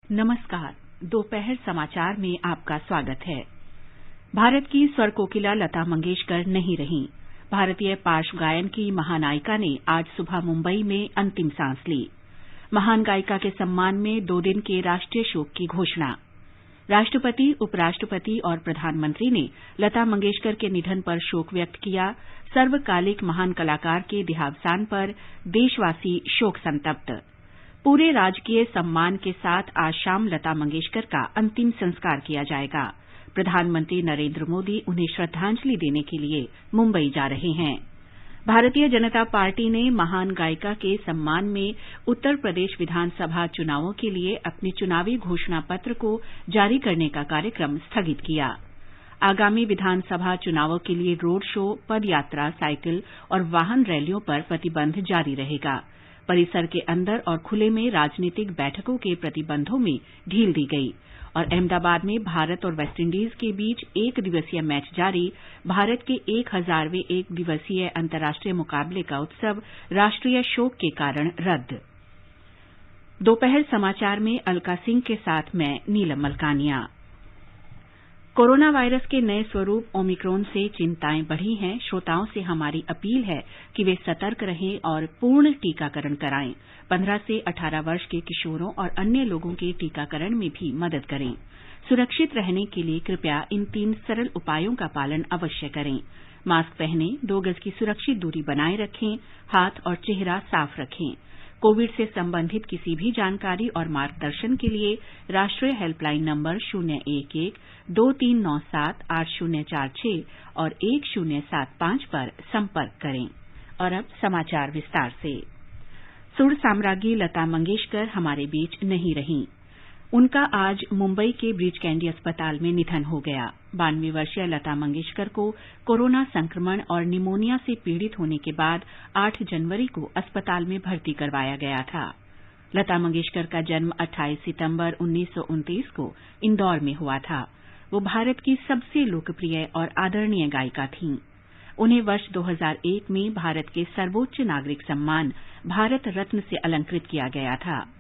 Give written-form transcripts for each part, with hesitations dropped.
नमस्कार। दोपहर समाचार में आपका स्वागत है। भारत की स्वर कोकिला लता मंगेशकर नहीं रहीं। भारतीय पार्श्व गायन की महानायिका ने आज सुबह मुंबई में अंतिम सांस ली। महान गायिका के सम्मान में 2 दिन के राष्ट्रीय शोक की घोषणा। राष्ट्रपति, उपराष्ट्रपति और प्रधानमंत्री ने लता मंगेशकर के निधन पर शोक व्यक्त किया। सर्वकालिक महान कलाकार के देहावसान पर देशवासी शोक संतप्त। पूरे राजकीय सम्मान के साथ आज शाम लता मंगेशकर का अंतिम संस्कार किया जाएगा। प्रधानमंत्री नरेंद्र मोदी उन्हें श्रद्धांजलि देने के लिए मुंबई जा रहे हैं। भारतीय जनता पार्टी ने महान गायिका के सम्मान में उत्तर प्रदेश विधानसभा चुनावों के लिए अपने चुनावी घोषणा पत्र को जारी करने का कार्यक्रम स्थगित किया। आगामी विधानसभा चुनावों के लिए रोड शो, पदयात्रा, साइकिल और वाहन रैलियों पर प्रतिबंध जारी रहेगा। परिसर के अंदर और खुले में राजनीतिक बैठकों के प्रतिबंधों में ढील दी गई और अहमदाबाद में भारत और वेस्टइंडीज के बीच 1 दिवसीय मैच जारी। भारत के 1000वें 1 दिवसीय अंतर्राष्ट्रीय मुकाबले का उत्सव राष्ट्रीय शोक के कारण रद्द। दोपहर समाचार में अलका सिंह के साथ मैं नीलम मलकानिया। कोरोना वायरस के नए स्वरूप ओमिक्रॉन से चिंताएं बढ़ी हैं। श्रोताओं से हमारी अपील है कि वे सतर्क रहें और पूर्ण टीकाकरण कराएं। 15 से 18 वर्ष के किशोरों और अन्य लोगों के टीकाकरण में भी मदद करें। सुरक्षित रहने के लिए कृपया इन 3 सरल उपायों का पालन अवश्य करें। मास्क पहनें, 2 गज की सुरक्षित दूरी बनाए रखें, हाथ और चेहरा साफ रखें। कोविड से संबंधित किसी भी जानकारी और मार्गदर्शन के लिए राष्ट्रीय हेल्पलाइन नंबर 011-2397-8046 और 1075 पर संपर्क करें। और अब समाचार विस्तार से। सुर साम्राज्ञी लता मंगेशकर हमारे बीच नहीं रहीं। उनका आज मुंबई के ब्रीच कैंडी अस्पताल में निधन हो गया। 92 वर्षीय लता मंगेशकर को कोरोना संक्रमण और निमोनिया से पीड़ित होने के बाद 8 जनवरी को अस्पताल में भर्ती करवाया गया था। लता मंगेशकर का जन्म 28 सितंबर 1929 को इंदौर में हुआ था। वो भारत की सबसे लोकप्रिय और आदरणीय गायिका थीं। उन्हें वर्ष 2001 में भारत के सर्वोच्च नागरिक सम्मान भारत रत्न से अलंकृत किया गया था।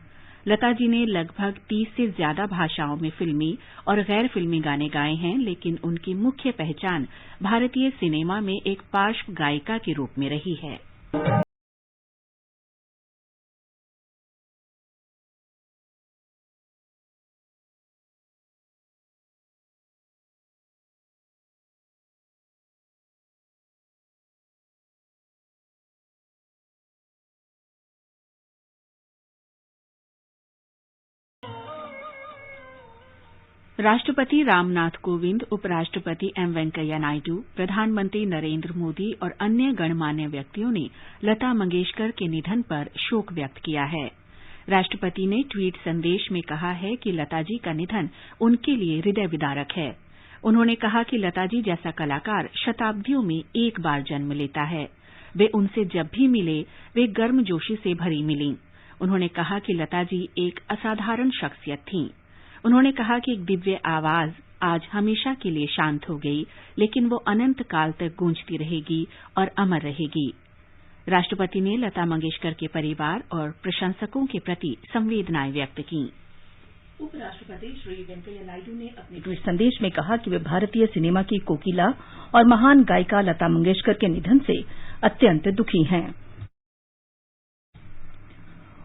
लता जी ने लगभग 30 से ज्यादा भाषाओं में फिल्मी और गैर फिल्मी गाने गाए हैं, लेकिन उनकी मुख्य पहचान भारतीय सिनेमा में एक पार्श्व गायिका के रूप में रही है। राष्ट्रपति रामनाथ कोविंद, उपराष्ट्रपति एम वेंकैया नायडू, प्रधानमंत्री नरेंद्र मोदी और अन्य गणमान्य व्यक्तियों ने लता मंगेशकर के निधन पर शोक व्यक्त किया है। राष्ट्रपति ने ट्वीट संदेश में कहा है कि लता जी का निधन उनके लिए हृदय विदारक है। उन्होंने कहा कि लता जी जैसा कलाकार शताब्दियों में एक बार जन्म लेता है। वे उनसे जब भी मिले, वे गर्मजोशी से भरी मिलीं। उन्होंने कहा कि लता जी एक असाधारण शख्सियत थीं। उन्होंने कहा कि एक दिव्य आवाज आज हमेशा के लिए शांत हो गई, लेकिन वो अनंत काल तक गूंजती रहेगी और अमर रहेगी। राष्ट्रपति ने लता मंगेशकर के परिवार और प्रशंसकों के प्रति संवेदनाएं व्यक्त की। उपराष्ट्रपति श्री वेंकैया नायडू ने अपने ट्वीट संदेश में कहा कि वे भारतीय सिनेमा की कोकिला और महान गायिका लता मंगेशकर के निधन से अत्यंत दुखी हैं।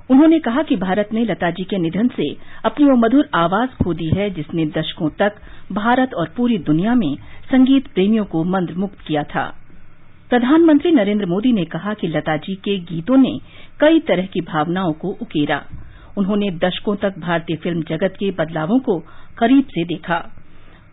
उन्होंने कहा कि भारत ने लता जी के निधन से अपनी वो मधुर आवाज खो दी है, जिसने दशकों तक भारत और पूरी दुनिया में संगीत प्रेमियों को मंत्रमुग्ध किया था। प्रधानमंत्री नरेंद्र मोदी ने कहा कि लता जी के गीतों ने कई तरह की भावनाओं को उकेरा। उन्होंने दशकों तक भारतीय फिल्म जगत के बदलावों को करीब से देखा।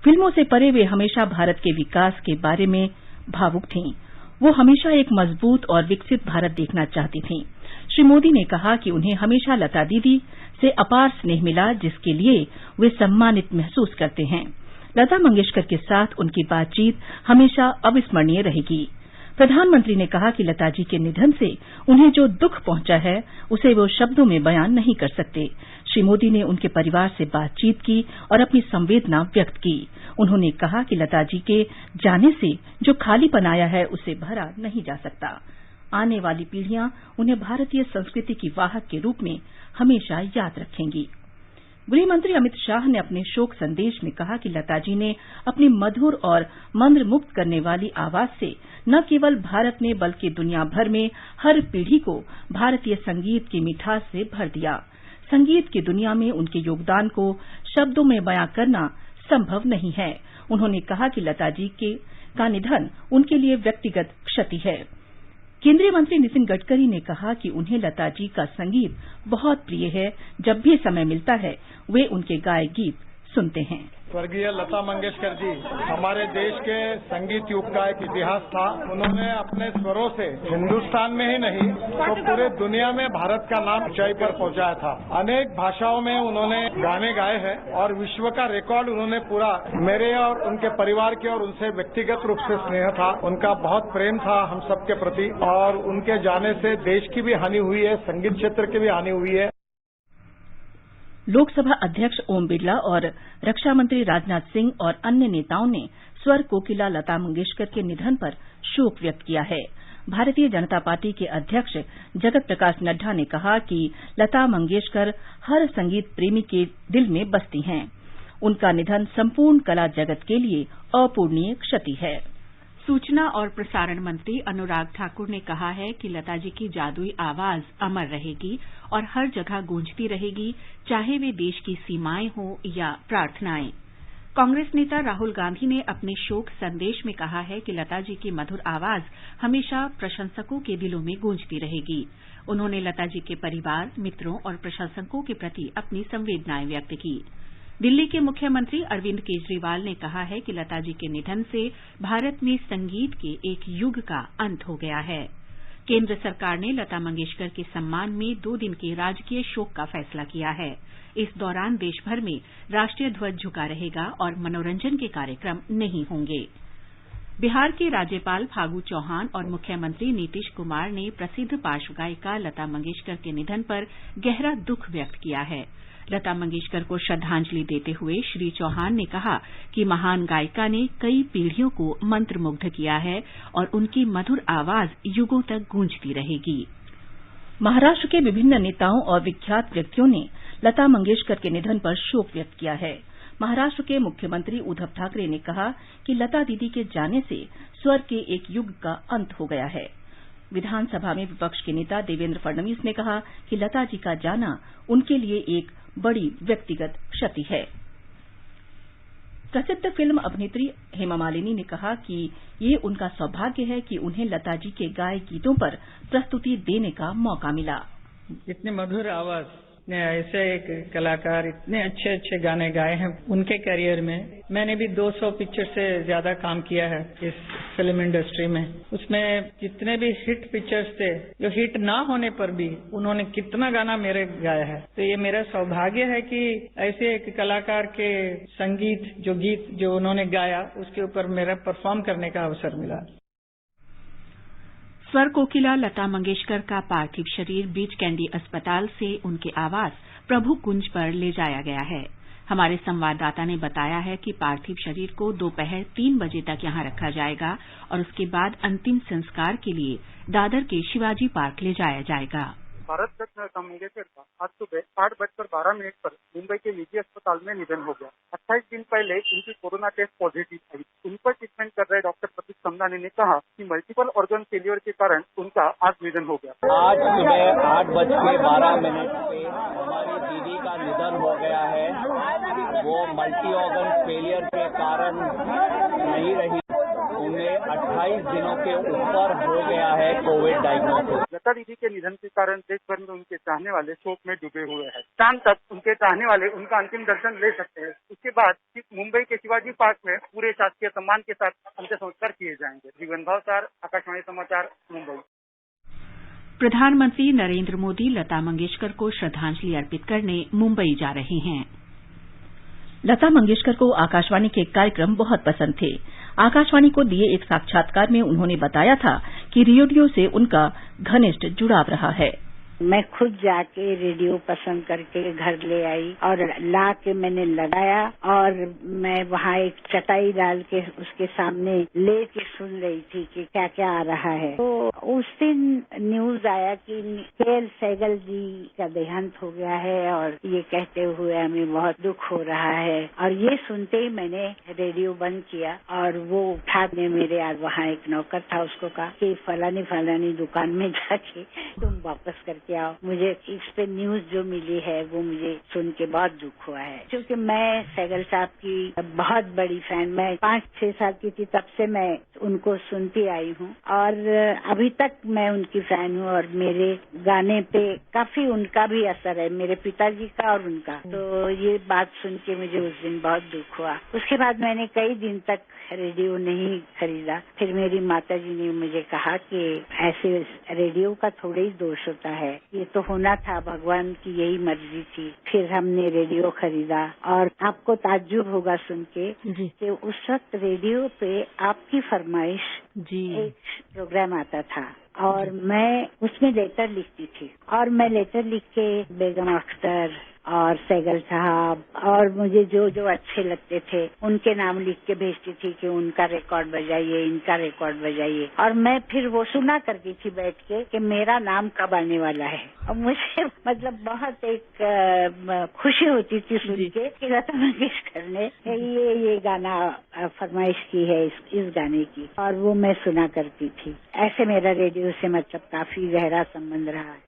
फिल्मों से परे वे हमेशा भारत के विकास के बारे में भावुक थीं। वो हमेशा एक मजबूत और विकसित भारत देखना चाहती थीं। श्री मोदी ने कहा कि उन्हें हमेशा लता दीदी से अपार स्नेह मिला, जिसके लिए वे सम्मानित महसूस करते हैं। लता मंगेशकर के साथ उनकी बातचीत हमेशा अविस्मरणीय रहेगी। प्रधानमंत्री ने कहा कि लता जी के निधन से उन्हें जो दुख पहुंचा है, उसे वो शब्दों में बयान नहीं कर सकते। श्री मोदी ने उनके परिवार से बातचीत की और अपनी संवेदना व्यक्त की। उन्होंने कहा कि लता जी के जाने से जो खालीपन आया है, उसे भरा नहीं जा सकता। आने वाली पीढ़ियां उन्हें भारतीय संस्कृति की वाहक के रूप में हमेशा याद रखेंगी। गृहमंत्री अमित शाह ने अपने शोक संदेश में कहा कि लता जी ने अपनी मधुर और मंत्रमुग्ध करने वाली आवाज से न केवल भारत में बल्कि दुनिया भर में हर पीढ़ी को भारतीय संगीत की मिठास से भर दिया। संगीत की दुनिया में उनके योगदान को शब्दों में बयां करना संभव नहीं है। उन्होंने कहा कि लता जी का निधन उनके लिए व्यक्तिगत क्षति है। केंद्रीय मंत्री नितिन गडकरी ने कहा कि उन्हें लता जी का संगीत बहुत प्रिय है। जब भी समय मिलता है वे उनके गाए गीत सुनते हैं। स्वर्गीय लता मंगेशकर जी हमारे देश के संगीत युग का एक इतिहास था। उन्होंने अपने स्वरों से हिंदुस्तान में ही नहीं तो पूरे दुनिया में भारत का नाम ऊंचाई पर पहुंचाया था। अनेक भाषाओं में उन्होंने गाने गाए हैं और विश्व का रिकॉर्ड उन्होंने पूरा मेरे और उनके परिवार के और उनसे व्यक्तिगत रूप से स्नेह था। उनका बहुत प्रेम था हम सबके प्रति और उनके जाने से देश की भी हानि हुई है, संगीत क्षेत्र की भी हानि हुई है। लोकसभा अध्यक्ष ओम बिरला और रक्षा मंत्री राजनाथ सिंह और अन्य नेताओं ने स्वर कोकिला लता मंगेशकर के निधन पर शोक व्यक्त किया है। भारतीय जनता पार्टी के अध्यक्ष जगत प्रकाश नड्डा ने कहा कि लता मंगेशकर हर संगीत प्रेमी के दिल में बसती हैं। उनका निधन संपूर्ण कला जगत के लिए अपूरणीय क्षति है। सूचना और प्रसारण मंत्री अनुराग ठाकुर ने कहा है कि लता जी की जादुई आवाज अमर रहेगी और हर जगह गूंजती रहेगी, चाहे वे देश की सीमाएं हों या प्रार्थनाएं। कांग्रेस नेता राहुल गांधी ने अपने शोक संदेश में कहा है कि लता जी की मधुर आवाज हमेशा प्रशंसकों के दिलों में गूंजती रहेगी। उन्होंने लता जी के परिवार, मित्रों और प्रशंसकों के प्रति अपनी संवेदनाएं व्यक्त की। दिल्ली के मुख्यमंत्री अरविंद केजरीवाल ने कहा है कि लता जी के निधन से भारत में संगीत के एक युग का अंत हो गया है। केंद्र सरकार ने लता मंगेशकर के सम्मान में 2 दिन के राजकीय शोक का फैसला किया है। इस दौरान देश भर में राष्ट्रीय ध्वज झुका रहेगा और मनोरंजन के कार्यक्रम नहीं होंगे। बिहार के राज्यपाल फागू चौहान और मुख्यमंत्री नीतीश कुमार ने प्रसिद्ध पार्श्व गायिका लता मंगेशकर के निधन पर गहरा दुख व्यक्त किया है। लता मंगेशकर को श्रद्धांजलि देते हुए श्री चौहान ने कहा कि महान गायिका ने कई पीढ़ियों को मंत्रमुग्ध किया है और उनकी मधुर आवाज युगों तक गूंजती रहेगी। महाराष्ट्र के विभिन्न नेताओं और विख्यात व्यक्तियों ने लता मंगेशकर के निधन पर शोक व्यक्त किया है। महाराष्ट्र के मुख्यमंत्री उद्धव ठाकरे ने कहा कि लता दीदी के जाने से स्वर के एक युग का अंत हो गया है। विधानसभा में विपक्ष के नेता देवेंद्र फडणवीस ने कहा कि लता जी का जाना उनके लिए एक बड़ी व्यक्तिगत क्षति है। प्रसिद्ध फिल्म अभिनेत्री हेमा मालिनी ने कहा कि ये उनका सौभाग्य है कि उन्हें लता जी के गाए गीतों पर प्रस्तुति देने का मौका मिला। इतनी मधुर आवाज, इतने ऐसे एक कलाकार इतने अच्छे अच्छे गाने गाए हैं उनके करियर में। मैंने भी 200 पिक्चर से ज्यादा काम किया है इस फिल्म इंडस्ट्री में। उसमें जितने भी हिट पिक्चर्स थे, जो हिट ना होने पर भी उन्होंने कितना गाना मेरे गाया है। तो ये मेरा सौभाग्य है कि ऐसे एक कलाकार के संगीत गीत जो उन्होंने गाया उसके ऊपर मेरा परफॉर्म करने का अवसर मिला। स्वर कोकिला लता मंगेशकर का पार्थिव शरीर बीच कैंडी अस्पताल से उनके आवास प्रभु कुंज पर ले जाया गया है। हमारे संवाददाता ने बताया है कि पार्थिव शरीर को दोपहर 3 बजे तक यहां रखा जाएगा और उसके बाद अंतिम संस्कार के लिए दादर के शिवाजी पार्क ले जाया जाएगा। भारत रत्न लता मंगेशकर का आज सुबह 8:12 पर मुंबई के निजी अस्पताल में निधन हो गया। 28 दिन पहले उनकी कोरोना टेस्ट पॉजिटिव आई। उन पर ट्रीटमेंट कर रहे डॉक्टर प्रतीक समदानी ने कहा कि मल्टीपल ऑर्गन फेलियर के कारण उनका आज निधन हो गया। आज सुबह 8:12 पे हमारी दीदी का निधन हो गया है। वो मल्टी ऑर्गन फेलियर के कारण नहीं रही। उन्हें 28 दिनों के ऊपर हो गया है कोविड डायग्नोसिस। लता दीदी के निधन के कारण देश भर में उनके चाहने वाले शोक में डूबे हुए हैं। शाम तक उनके चाहने वाले उनका अंतिम दर्शन ले सकते हैं। उसके बाद मुंबई के शिवाजी पार्क में पूरे शासकीय सम्मान के साथ अंतिम संस्कार किए जाएंगे। जीवन भावसार, आकाशवाणी समाचार, मुंबई। प्रधानमंत्री नरेंद्र मोदी लता मंगेशकर को श्रद्धांजलि अर्पित करने मुंबई जा रहे हैं। लता मंगेशकर को आकाशवाणी के कार्यक्रम बहुत पसंद थे। आकाशवाणी को दिए एक साक्षात्कार में उन्होंने बताया था कि रेडियो से उनका घनिष्ठ जुड़ाव रहा है। मैं खुद जाके रेडियो पसंद करके घर ले आई और ला के मैंने लगाया और मैं वहाँ एक चटाई डाल के उसके सामने लेके सुन रही थी कि क्या क्या आ रहा है। तो उस दिन न्यूज आया कि के.एल. सहगल जी का देहांत हो गया है और ये कहते हुए हमें बहुत दुख हो रहा है। और ये सुनते ही मैंने रेडियो बंद किया और वो उठाने मेरे आज वहाँ एक नौकर था, उसको कहा कि फलानी दुकान में जाके तुम वापस करके आओ। मुझे इस पे न्यूज जो मिली है वो मुझे सुन के बहुत दुख हुआ है, क्योंकि मैं सहगल साहब की बहुत बड़ी फैन, मैं 5-6 साल की थी तब से मैं उनको सुनती आई हूँ और अभी तक मैं उनकी फैन हूँ और मेरे गाने पे काफी उनका भी असर है, मेरे पिताजी का और उनका। तो ये बात सुन के मुझे उस दिन बहुत दुख हुआ। उसके बाद मैंने कई दिन तक रेडियो नहीं खरीदा। फिर मेरी माताजी ने मुझे कहा कि ऐसे रेडियो का थोड़ा ही दोष होता है, ये तो होना था, भगवान की यही मर्जी थी। फिर हमने रेडियो खरीदा और आपको ताज्जुब होगा सुन के कि उस वक्त रेडियो पे आपकी फरमाइश एक प्रोग्राम आता था और मैं उसमें लेटर लिखती थी और मैं लेटर लिख के बेगम अख्तर और सहगल साहब और मुझे जो जो अच्छे लगते थे उनके नाम लिख के भेजती थी कि उनका रिकॉर्ड बजाइए, इनका रिकॉर्ड बजाइए। और मैं फिर वो सुना करती थी बैठ के कि मेरा नाम कब आने वाला है। और मुझे मतलब बहुत एक खुशी होती थी सुन के कि लता मंगेशकर ने ये गाना फरमाइश की है इस गाने की, और वो मैं सुना करती थी। ऐसे मेरा रेडियो से मतलब काफी गहरा संबंध रहा है।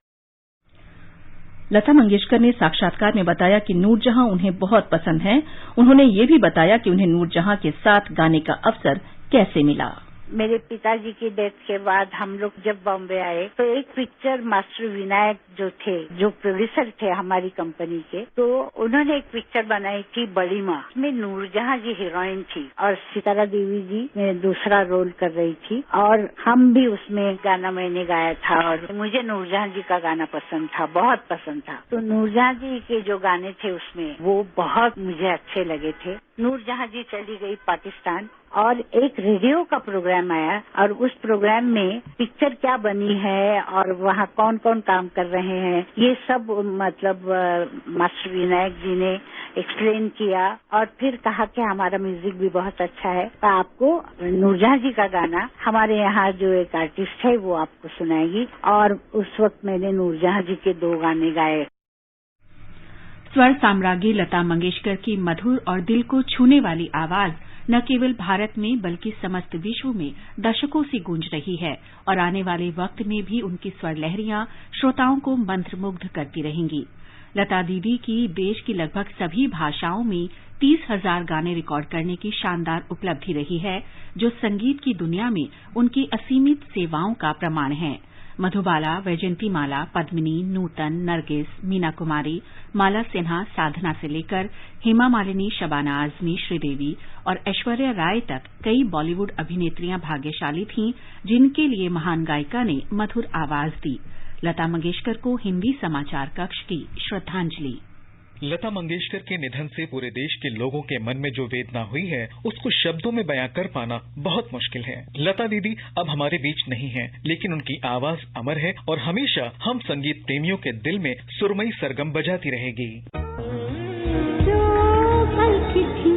लता मंगेशकर ने साक्षात्कार में बताया कि नूरजहां उन्हें बहुत पसंद हैं। उन्होंने ये भी बताया कि उन्हें नूरजहां के साथ गाने का अवसर कैसे मिला। मेरे पिताजी की डेथ के बाद हम लोग जब बॉम्बे आए तो एक पिक्चर मास्टर विनायक जो थे, जो प्रोड्यूसर थे हमारी कंपनी के, तो उन्होंने एक पिक्चर बनाई थी बड़ी माँ। उसमें नूरजहां जी हीरोइन थी और सितारा देवी जी दूसरा रोल कर रही थी और हम भी उसमें गाना मैंने गाया था और मुझे नूरजहां जी का गाना पसंद था, बहुत पसंद था। तो नूरजहां जी के जो गाने थे उसमें वो बहुत मुझे अच्छे लगे थे। नूरजहां जी चली गई पाकिस्तान और एक रेडियो का प्रोग्राम आया और उस प्रोग्राम में पिक्चर क्या बनी है और वहाँ कौन कौन काम कर रहे हैं ये सब मतलब मास्टर विनायक जी ने एक्सप्लेन किया और फिर कहा कि हमारा म्यूजिक भी बहुत अच्छा है, तो आपको नूरजहां जी का गाना हमारे यहाँ जो एक आर्टिस्ट है वो आपको सुनाएगी। और उस वक्त मैंने नूरजहां जी के 2 गाने गाए। स्वर साम्राज्ञी लता मंगेशकर की मधुर और दिल को छूने वाली आवाज न केवल भारत में बल्कि समस्त विश्व में दशकों से गूंज रही है और आने वाले वक्त में भी उनकी स्वर लहरियां श्रोताओं को मंत्रमुग्ध करती रहेंगी। लता दीदी की देश की लगभग सभी भाषाओं में 30,000 गाने रिकॉर्ड करने की शानदार उपलब्धि रही है, जो संगीत की दुनिया में उनकी असीमित सेवाओं का प्रमाण है। मधुबाला, वैजयंतीमाला, पद्मिनी, नूतन, नरगिस, मीना कुमारी, माला सिन्हा, साधना से लेकर हेमा मालिनी, शबाना आजमी, श्रीदेवी और ऐश्वर्या राय तक कई बॉलीवुड अभिनेत्रियां भाग्यशाली थीं जिनके लिए महान गायिका ने मधुर आवाज दी। लता मंगेशकर को हिंदी समाचार कक्ष की श्रद्धांजलि। लता मंगेशकर के निधन से पूरे देश के लोगों के मन में जो वेदना हुई है उसको शब्दों में बयां कर पाना बहुत मुश्किल है। लता दीदी अब हमारे बीच नहीं है, लेकिन उनकी आवाज अमर है और हमेशा हम संगीत प्रेमियों के दिल में सुरमई सरगम बजाती रहेगी। जो पल की थी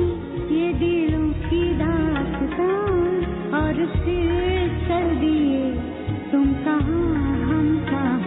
ये दिलों की दास्तां और फिर चल दिए तुम कहां हम कहां।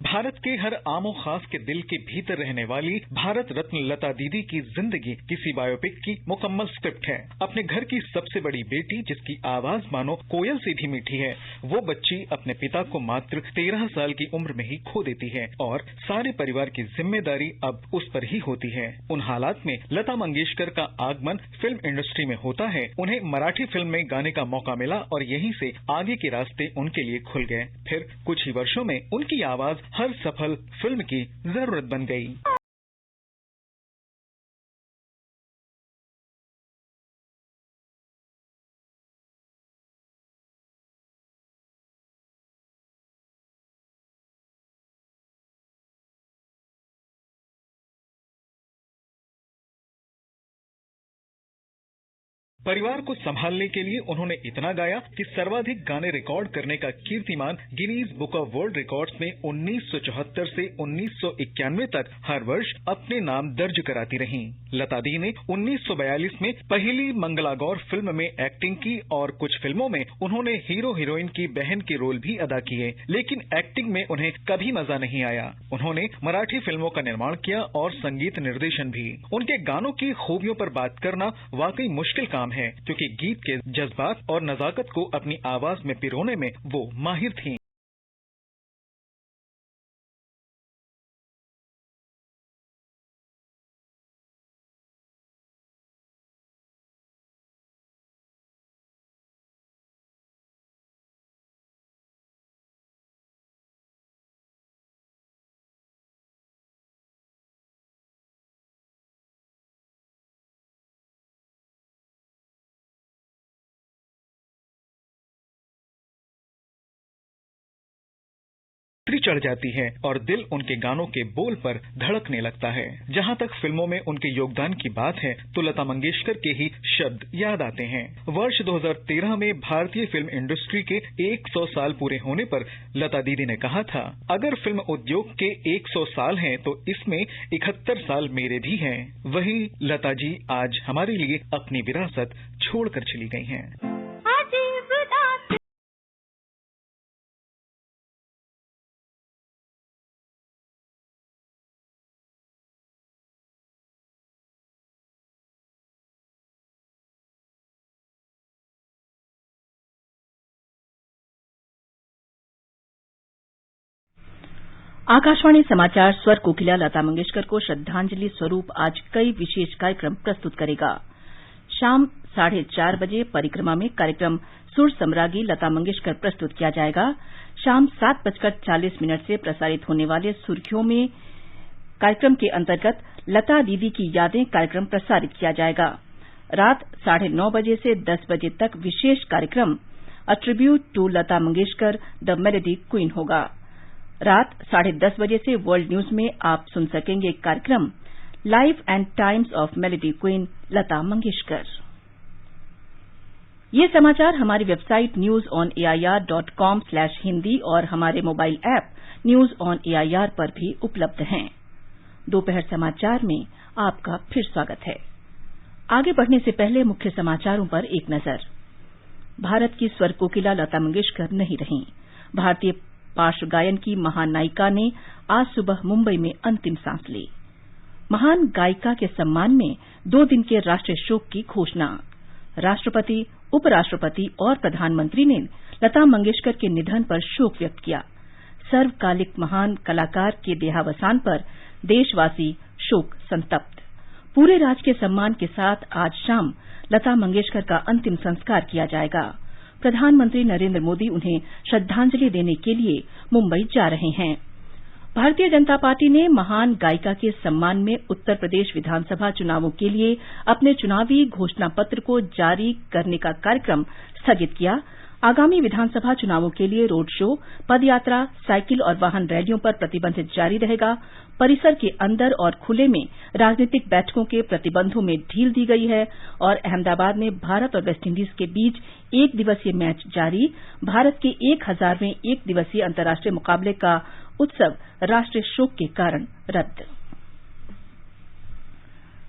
भारत के हर आमो खास के दिल के भीतर रहने वाली भारत रत्न लता दीदी की जिंदगी किसी बायोपिक की मुकम्मल स्क्रिप्ट है। अपने घर की सबसे बड़ी बेटी, जिसकी आवाज मानो कोयल से भी मीठी है, वो बच्ची अपने पिता को मात्र 13 साल की उम्र में ही खो देती है और सारे परिवार की जिम्मेदारी अब उस पर ही होती है। उन हालात में लता मंगेशकर का आगमन फिल्म इंडस्ट्री में होता है। उन्हें मराठी फिल्म में गाने का मौका मिला और यहीं से आगे के रास्ते उनके लिए खुल गए। फिर कुछ ही वर्षों में उनकी आवाज हर सफल फिल्म की जरूरत बन गई। परिवार को संभालने के लिए उन्होंने इतना गाया कि सर्वाधिक गाने रिकॉर्ड करने का कीर्तिमान Guinness book of world records में 1974 से 1991 तक हर वर्ष अपने नाम दर्ज कराती रहीं। लता दी ने 1942 में पहली मंगलागौर फिल्म में एक्टिंग की और कुछ फिल्मों में उन्होंने हीरो हीरोइन की बहन के रोल भी अदा किए, लेकिन एक्टिंग में उन्हें कभी मजा नहीं आया। उन्होंने मराठी फिल्मों का निर्माण किया और संगीत निर्देशन भी। उनके गानों की खूबियों पर बात करना वाकई मुश्किल काम है, क्योंकि गीत के जज्बात और नजाकत को अपनी आवाज में पिरोने में वो माहिर थीं। चढ़ जाती है और दिल उनके गानों के बोल पर धड़कने लगता है। जहां तक फिल्मों में उनके योगदान की बात है तो लता मंगेशकर के ही शब्द याद आते हैं। वर्ष 2013 में भारतीय फिल्म इंडस्ट्री के 100 साल पूरे होने पर लता दीदी ने कहा था, अगर फिल्म उद्योग के 100 साल हैं तो इसमें 71 साल मेरे भी हैं। वही लता जी आज हमारे लिए अपनी विरासत छोड़कर चली गई हैं। आकाशवाणी समाचार स्वर कोकिला लता मंगेशकर को श्रद्धांजलि स्वरूप आज कई विशेष कार्यक्रम प्रस्तुत करेगा। शाम 4:30 बजे परिक्रमा में कार्यक्रम सुर सम्रागी लता मंगेशकर प्रस्तुत किया जाएगा। शाम 7:40 से प्रसारित होने वाले सुर्खियों में कार्यक्रम के अंतर्गत लता दीदी की यादें कार्यक्रम प्रसारित किया जाएगा। रात 9:30 बजे से 10 बजे तक विशेष कार्यक्रम a tribute to Lata Mangeshkar the melody queen होगा। रात 10:30 बजे से वर्ल्ड न्यूज में आप सुन सकेंगे कार्यक्रम life and times of melody queen Lata Mangeshkar. ये समाचार हमारी वेबसाइट newsonair.com/hindi और हमारे mobile app news on AIR पर भी उपलब्ध हैं। दोपहर समाचार में आपका फिर स्वागत है। आगे बढ़ने से पहले मुख्य समाचारों पर एक नजर। भारत की स्वर कोकिला लता मंगेशकर नहीं रहीं। भारतीय पार्श्व गायन की महान नायिका ने आज सुबह मुंबई में अंतिम सांस ली। महान गायिका के सम्मान में 2 दिन के राष्ट्रीय शोक की घोषणा। राष्ट्रपति, उपराष्ट्रपति और प्रधानमंत्री ने लता मंगेशकर के निधन पर शोक व्यक्त किया। सर्वकालिक महान कलाकार के देहावसान पर देशवासी शोक संतप्त। पूरे राजकीय सम्मान के साथ आज शाम लता मंगेशकर का अंतिम संस्कार किया जाएगा। प्रधानमंत्री नरेंद्र मोदी उन्हें श्रद्धांजलि देने के लिए मुंबई जा रहे हैं। भारतीय जनता पार्टी ने महान गायिका के सम्मान में उत्तर प्रदेश विधानसभा चुनावों के लिए अपने चुनावी घोषणा पत्र को जारी करने का कार्यक्रम स्थगित किया। आगामी विधानसभा चुनावों के लिए रोड शो, पदयात्रा, साइकिल और वाहन रैलियों पर प्रतिबंध जारी रहेगा। परिसर के अंदर और खुले में राजनीतिक बैठकों के प्रतिबंधों में ढील दी गई है और अहमदाबाद में भारत और वेस्टइंडीज के बीच 1 दिवसीय मैच जारी। भारत के 1000वें 1 दिवसीय अंतर्राष्ट्रीय मुकाबले का उत्सव राष्ट्रीय शोक के कारण रद्द।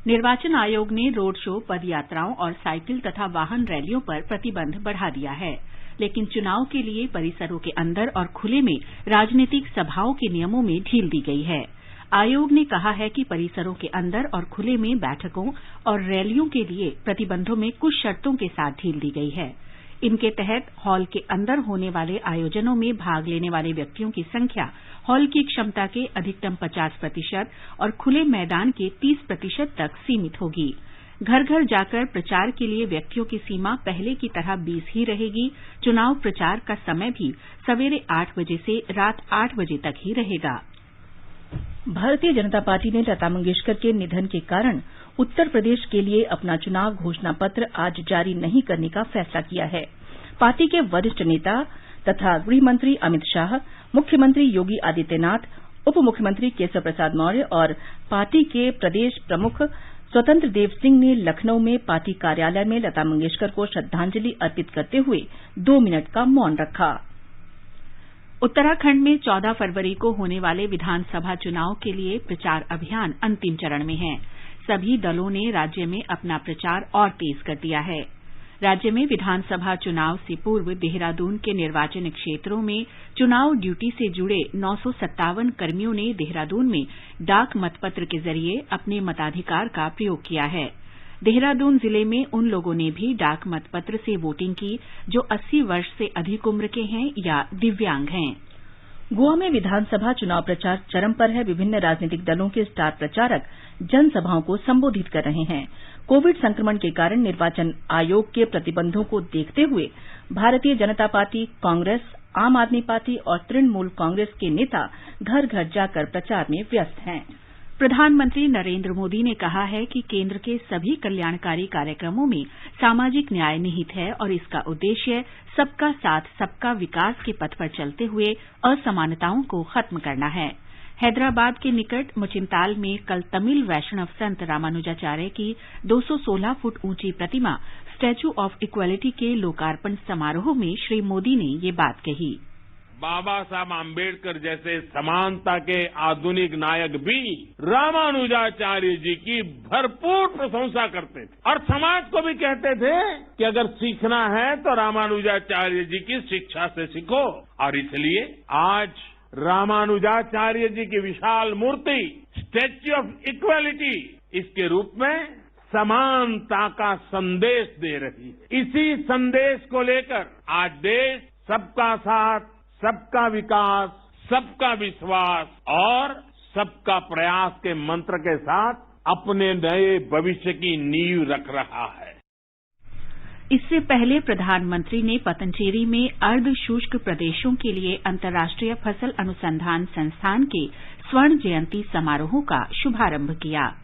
निर्वाचन आयोग ने रोड शो, पदयात्राओं और साइकिल तथा वाहन रैलियों पर प्रतिबंध बढ़ा दिया है, लेकिन चुनाव के लिए परिसरों के अंदर और खुले में राजनीतिक सभाओं के नियमों में ढील दी गई है। आयोग ने कहा है कि परिसरों के अंदर और खुले में बैठकों और रैलियों के लिए प्रतिबंधों में कुछ शर्तों के साथ ढील दी गई है। इनके तहत हॉल के अंदर होने वाले आयोजनों में भाग लेने वाले व्यक्तियों की संख्या हॉल की क्षमता के अधिकतम 50% और खुले मैदान के 30% तक सीमित होगी। घर घर जाकर प्रचार के लिए व्यक्तियों की सीमा पहले की तरह 20 ही रहेगी। चुनाव प्रचार का समय भी सवेरे 8 बजे से रात 8 बजे तक ही रहेगा। भारतीय जनता पार्टी ने लता मंगेशकर के निधन के कारण उत्तर प्रदेश के लिए अपना चुनाव घोषणा पत्र आज जारी नहीं करने का फैसला किया है। पार्टी के वरिष्ठ नेता तथा गृह मंत्री अमित शाह, मुख्यमंत्री योगी आदित्यनाथ, उप मुख्यमंत्री केशव प्रसाद मौर्य और पार्टी के प्रदेश प्रमुख स्वतंत्र देव सिंह ने लखनऊ में पार्टी कार्यालय में लता मंगेशकर को श्रद्धांजलि अर्पित करते हुए 2 मिनट का मौन रखा। उत्तराखंड में 14 फरवरी को होने वाले विधानसभा चुनाव के लिए प्रचार अभियान अंतिम चरण में है। सभी दलों ने राज्य में अपना प्रचार और तेज कर दिया है। राज्य में विधानसभा चुनाव से पूर्व देहरादून के निर्वाचन क्षेत्रों में चुनाव ड्यूटी से जुड़े 957 कर्मियों ने देहरादून में डाक मतपत्र के जरिए अपने मताधिकार का प्रयोग किया है। देहरादून जिले में उन लोगों ने भी डाक मतपत्र से वोटिंग की जो 80 वर्ष से अधिक उम्र के हैं या दिव्यांग हैं। गोवा में विधानसभा चुनाव प्रचार चरम पर है। विभिन्न राजनीतिक दलों के स्टार प्रचारक जनसभाओं को संबोधित कर रहे हैं। कोविड संक्रमण के कारण निर्वाचन आयोग के प्रतिबंधों को देखते हुए भारतीय जनता पार्टी, कांग्रेस, आम आदमी पार्टी और तृणमूल कांग्रेस के नेता घर घर जाकर प्रचार में व्यस्त हैं। प्रधानमंत्री नरेंद्र मोदी ने कहा है कि केंद्र के सभी कल्याणकारी कार्यक्रमों में सामाजिक न्याय निहित है और इसका उद्देश्य सबका साथ सबका विकास के पथ पर चलते हुए असमानताओं को खत्म करना है। हैदराबाद के निकट मुचिंताल में कल तमिल वैष्णव संत रामानुजाचार्य की 216 फुट ऊंची प्रतिमा स्टैच्यू ऑफ इक्वालिटी के लोकार्पण समारोह में श्री मोदी ने ये बात कही। बाबा साहब आम्बेडकर जैसे समानता के आधुनिक नायक भी रामानुजाचार्य जी की भरपूर प्रशंसा करते थे और समाज को भी कहते थे कि अगर सीखना है तो रामानुजाचार्य जी की शिक्षा से सीखो। और इसलिए आज रामानुजाचार्य जी की विशाल मूर्ति स्टैच्यू ऑफ इक्वालिटी इसके रूप में समानता का संदेश दे रही है। इसी संदेश को लेकर आज देश सबका साथ, सबका विकास, सबका विश्वास और सबका प्रयास के मंत्र के साथ अपने नए भविष्य की नींव रख रहा है। इससे पहले प्रधानमंत्री ने पतंचेरी में अर्ध शुष्क प्रदेशों के लिए अंतर्राष्ट्रीय फसल अनुसंधान संस्थान के स्वर्ण जयंती समारोह का शुभारंभ किया।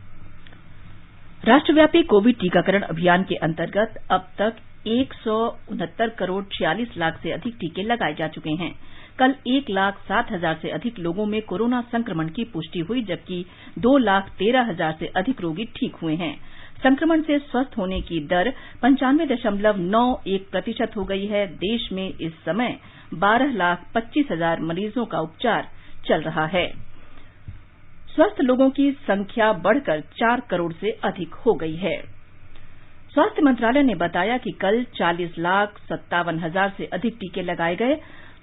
राष्ट्रव्यापी कोविड टीकाकरण अभियान के अंतर्गत अब तक 169 करोड़ 46 लाख से अधिक टीके लगाए जा चुके हैं। कल 1,07,000 से अधिक लोगों में कोरोना संक्रमण की पुष्टि हुई, जबकि 2,13,000 से अधिक रोगी ठीक हुए हैं। संक्रमण से स्वस्थ होने की दर 95.91% हो गई है। देश में इस समय 12,25,000 मरीजों का उपचार चल रहा है। स्वस्थ लोगों की संख्या बढ़कर 4 करोड़ से अधिक हो गई है। स्वास्थ्य मंत्रालय ने बताया कि कल 40,57,000 से अधिक टीके लगाए गए।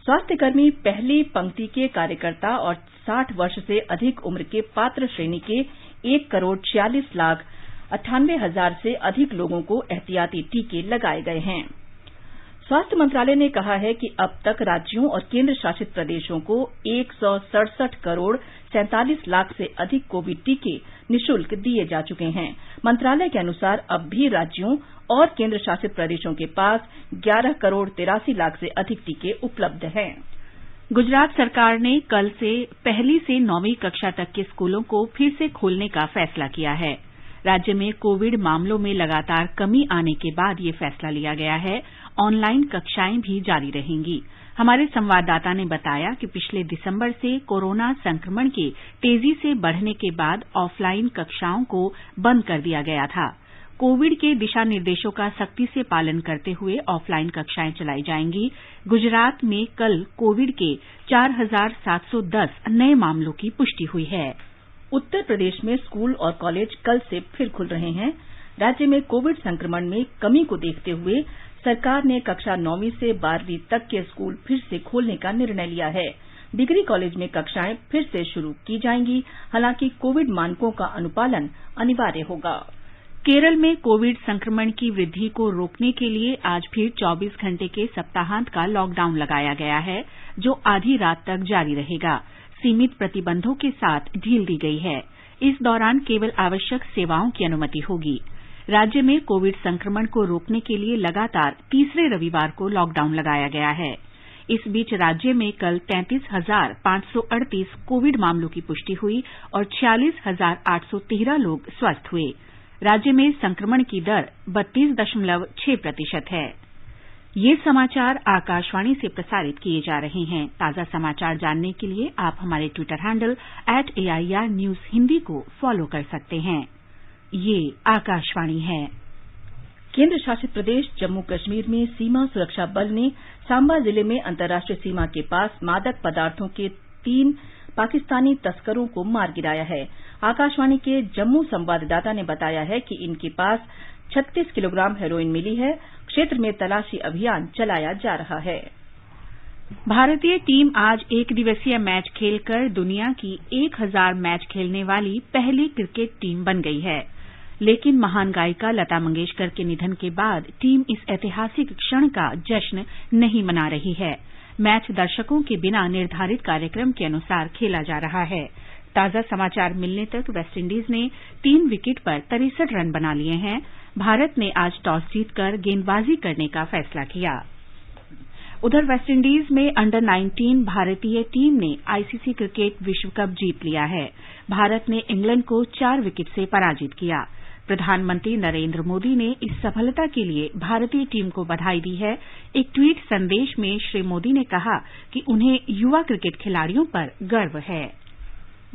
स्वास्थ्यकर्मी, पहली पंक्ति के कार्यकर्ता और 60 वर्ष से अधिक उम्र के पात्र श्रेणी के 1,46,98,000 से अधिक लोगों को एहतियाती टीके लगाए गए हैं। स्वास्थ्य मंत्रालय ने कहा है कि अब तक राज्यों और केंद्र शासित प्रदेशों को 167 करोड़ 47 लाख से अधिक कोविड टीके निःशुल्क दिए जा चुके हैं। मंत्रालय के अनुसार अब भी राज्यों और केंद्र शासित प्रदेशों के पास 11 करोड़ 83 लाख से अधिक टीके उपलब्ध हैं। गुजरात सरकार ने कल से 1ली से 9वीं कक्षा तक के स्कूलों को फिर से खोलने का फैसला किया है। राज्य में कोविड मामलों में लगातार कमी आने के बाद ये फैसला लिया गया है। ऑनलाइन कक्षाएं भी जारी रहेंगी। हमारे संवाददाता ने बताया कि पिछले दिसंबर से कोरोना संक्रमण के तेजी से बढ़ने के बाद ऑफलाइन कक्षाओं को बंद कर दिया गया था। कोविड के दिशा निर्देशों का सख्ती से पालन करते हुए ऑफलाइन कक्षाएं चलाई जाएंगी। गुजरात में कल कोविड के 4,710 नए मामलों की पुष्टि हुई है। उत्तर प्रदेश में स्कूल और कॉलेज कल से फिर खुल रहे हैं। राज्य में कोविड संक्रमण में कमी को देखते हुए सरकार ने कक्षा 9वीं से 12वीं तक के स्कूल फिर से खोलने का निर्णय लिया है। डिग्री कॉलेज में कक्षाएं फिर से शुरू की जाएंगी। हालांकि कोविड मानकों का अनुपालन अनिवार्य होगा। केरल में कोविड संक्रमण की वृद्धि को रोकने के लिए आज फिर 24 घंटे के सप्ताहांत का लॉकडाउन लगाया गया है, जो आधी रात तक जारी रहेगा। सीमित प्रतिबंधों के साथ ढील दी गई है। इस दौरान केवल आवश्यक सेवाओं की अनुमति होगी। राज्य में कोविड संक्रमण को रोकने के लिए लगातार तीसरे रविवार को लॉकडाउन लगाया गया है। इस बीच राज्य में कल 33,538 कोविड मामलों की पुष्टि हुई और 46,813 लोग स्वस्थ हुए। राज्य में संक्रमण की दर 32.6% है। ये समाचार आकाशवाणी से प्रसारित किए जा रहे हैं। ताजा समाचार जानने के लिए आप हमारे Twitter handle @AIR News Hindi को फॉलो कर सकते हैं। ये आकाशवाणी है। केंद्र शासित प्रदेश जम्मू कश्मीर में सीमा सुरक्षा बल ने सांबा जिले में अंतर्राष्ट्रीय सीमा के पास मादक पदार्थों के 3 पाकिस्तानी तस्करों को मार गिराया है। आकाशवाणी के जम्मू संवाददाता ने बताया है कि इनके पास 36 किलोग्राम हेरोइन मिली है। क्षेत्र में तलाशी अभियान चलाया जा रहा है। भारतीय टीम आज एक दिवसीय मैच खेलकर दुनिया की 1000 मैच खेलने वाली पहली क्रिकेट टीम बन गई है। लेकिन महान गायिका लता मंगेशकर के निधन के बाद टीम इस ऐतिहासिक क्षण का जश्न नहीं मना रही है। मैच दर्शकों के बिना निर्धारित कार्यक्रम के अनुसार खेला जा रहा है। ताजा समाचार मिलने तक वेस्टइंडीज ने 3 विकेट पर 63 रन बना लिए हैं। भारत ने आज टॉस जीतकर गेंदबाजी करने का फैसला किया। उधर वेस्टइंडीज में अंडर 19 भारतीय टीम ने आईसीसी क्रिकेट विश्व कप जीत लिया है। भारत ने इंग्लैंड को 4 विकेट से पराजित किया। प्रधानमंत्री नरेंद्र मोदी ने इस सफलता के लिए भारतीय टीम को बधाई दी है। एक ट्वीट संदेश में श्री मोदी ने कहा कि उन्हें युवा क्रिकेट खिलाड़ियों पर गर्व है।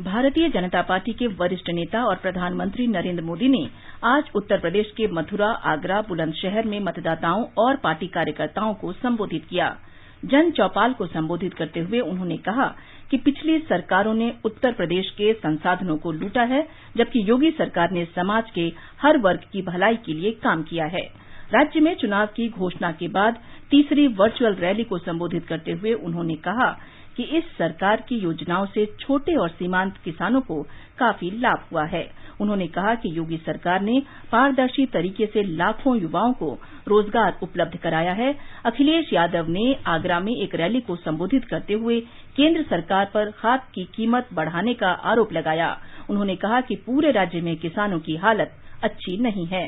भारतीय जनता पार्टी के वरिष्ठ नेता और प्रधानमंत्री नरेंद्र मोदी ने आज उत्तर प्रदेश के मथुरा, आगरा, बुलंदशहर में मतदाताओं और पार्टी कार्यकर्ताओं को संबोधित किया। जन चौपाल को संबोधित करते हुए उन्होंने कहा कि पिछली सरकारों ने उत्तर प्रदेश के संसाधनों को लूटा है, जबकि योगी सरकार ने समाज के हर वर्ग की भलाई के लिए काम किया है। राज्य में चुनाव की घोषणा के बाद तीसरी वर्चुअल रैली को संबोधित करते हुए उन्होंने कहा कि इस सरकार की योजनाओं से छोटे और सीमांत किसानों को काफी लाभ हुआ है। उन्होंने कहा कि योगी सरकार ने पारदर्शी तरीके से लाखों युवाओं को रोजगार उपलब्ध कराया है। अखिलेश यादव ने आगरा में एक रैली को संबोधित करते हुए केंद्र सरकार पर खाद की कीमत बढ़ाने का आरोप लगाया। उन्होंने कहा कि पूरे राज्य में किसानों की हालत अच्छी नहीं है।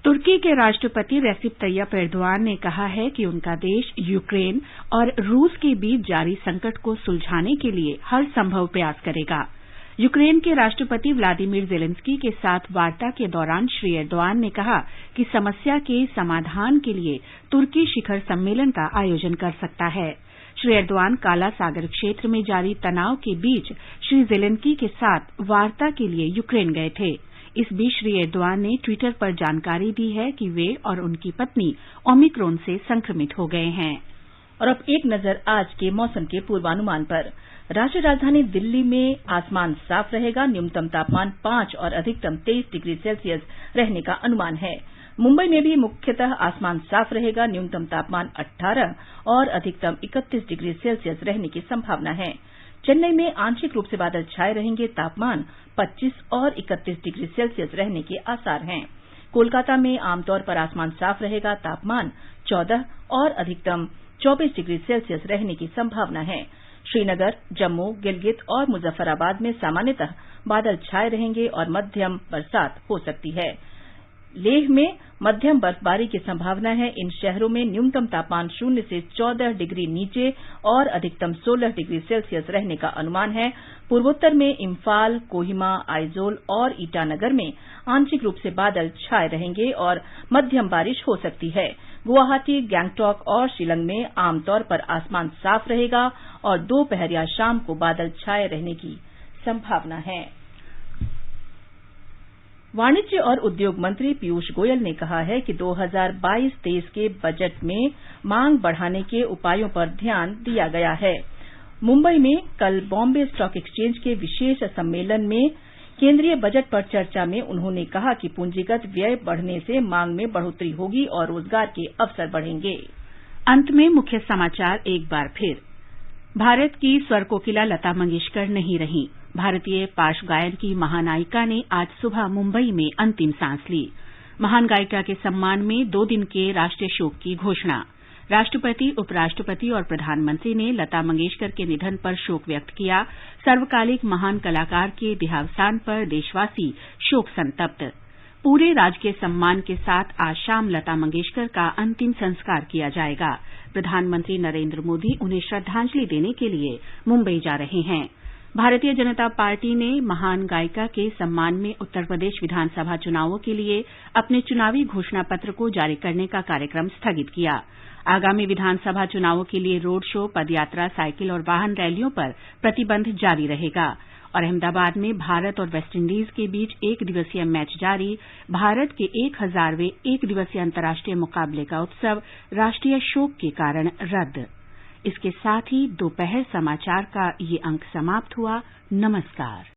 तुर्की के राष्ट्रपति रेसिप तैयप एर्दोआन ने कहा है कि उनका देश यूक्रेन और रूस के बीच जारी संकट को सुलझाने के लिए हर संभव प्रयास करेगा। यूक्रेन के राष्ट्रपति व्लादिमीर जेलेंस्की के साथ वार्ता के दौरान श्री एर्दोआन ने कहा कि समस्या के समाधान के लिए तुर्की शिखर सम्मेलन का आयोजन कर सकता है। श्री एर्दोआन काला सागर क्षेत्र में जारी तनाव के बीच श्री जेलेंस्की के साथ वार्ता के लिए यूक्रेन गए थे। इस बीच श्री एर्दोआन ने ट्विटर पर जानकारी दी है कि वे और उनकी पत्नी ओमिक्रॉन से संक्रमित हो गए हैं। और अब एक नजर आज के मौसम के पूर्वानुमान पर। राष्ट्रीय राजधानी दिल्ली में आसमान साफ रहेगा। न्यूनतम तापमान 5 और अधिकतम 23 डिग्री सेल्सियस रहने का अनुमान है। मुंबई में भी मुख्यतः आसमान साफ रहेगा। न्यूनतम तापमान 18 और अधिकतम 31 डिग्री सेल्सियस रहने की संभावना है। चेन्नई में आंशिक रूप से बादल छाए रहेंगे। तापमान 25 और 31 डिग्री सेल्सियस रहने के आसार हैं। कोलकाता में आमतौर पर आसमान साफ रहेगा। तापमान 14 और अधिकतम 24 डिग्री सेल्सियस रहने की संभावना है। श्रीनगर, जम्मू, गिलगित और मुजफ्फराबाद में सामान्यतः बादल छाए रहेंगे और मध्यम बरसात हो सकती है। लेह में मध्यम बर्फबारी की संभावना है। इन शहरों में न्यूनतम तापमान 0 से 14 डिग्री नीचे और अधिकतम 16 डिग्री सेल्सियस रहने का अनुमान है। पूर्वोत्तर में इम्फाल, कोहिमा, आइजोल और ईटानगर में आंशिक रूप से बादल छाए रहेंगे और मध्यम बारिश हो सकती है। गुवाहाटी, गैंगटॉक और शिलंग में आमतौर पर आसमान साफ रहेगा और दोपहर या शाम को बादल छाए रहने की संभावना है। वाणिज्य और उद्योग मंत्री पीयूष गोयल ने कहा है कि 2022-23 के बजट में मांग बढ़ाने के उपायों पर ध्यान दिया गया है। मुंबई में कल बॉम्बे स्टॉक एक्सचेंज के विशेष सम्मेलन में केंद्रीय बजट पर चर्चा में उन्होंने कहा कि पूंजीगत व्यय बढ़ने से मांग में बढ़ोतरी होगी और रोजगार के अवसर बढ़ेंगे। अंत में मुख्य समाचार एक बार फिर। भारत की स्वर कोकिला लता मंगेशकर नहीं रहीं। भारतीय पार्श्व गायन की महानायिका ने आज सुबह मुंबई में अंतिम सांस ली। महान गायिका के सम्मान में 2 दिन के राष्ट्रीय शोक की घोषणा। राष्ट्रपति, उपराष्ट्रपति और प्रधानमंत्री ने लता मंगेशकर के निधन पर शोक व्यक्त किया। सर्वकालिक महान कलाकार के देहावसान पर देशवासी शोक संतप्त। पूरे राजकीय सम्मान के साथ आज शाम लता मंगेशकर का अंतिम संस्कार किया जाएगा। प्रधानमंत्री नरेंद्र मोदी उन्हें श्रद्धांजलि देने के लिए मुंबई जा रहे हैं। भारतीय जनता पार्टी ने महान गायिका के सम्मान में उत्तर प्रदेश विधानसभा चुनावों के लिए अपने चुनावी घोषणा पत्र को जारी करने का कार्यक्रम स्थगित किया। आगामी विधानसभा चुनावों के लिए रोड शो, पदयात्रा, साइकिल और वाहन रैलियों पर प्रतिबंध जारी रहेगा और अहमदाबाद में भारत और वेस्टइंडीज के बीच 1 दिवसीय मैच जारी। भारत के 1000वें 1 दिवसीय अंतर्राष्ट्रीय मुकाबले का उत्सव राष्ट्रीय शोक के कारण रद्द। इसके साथ ही दोपहर समाचार का ये अंक समाप्त हुआ। नमस्कार।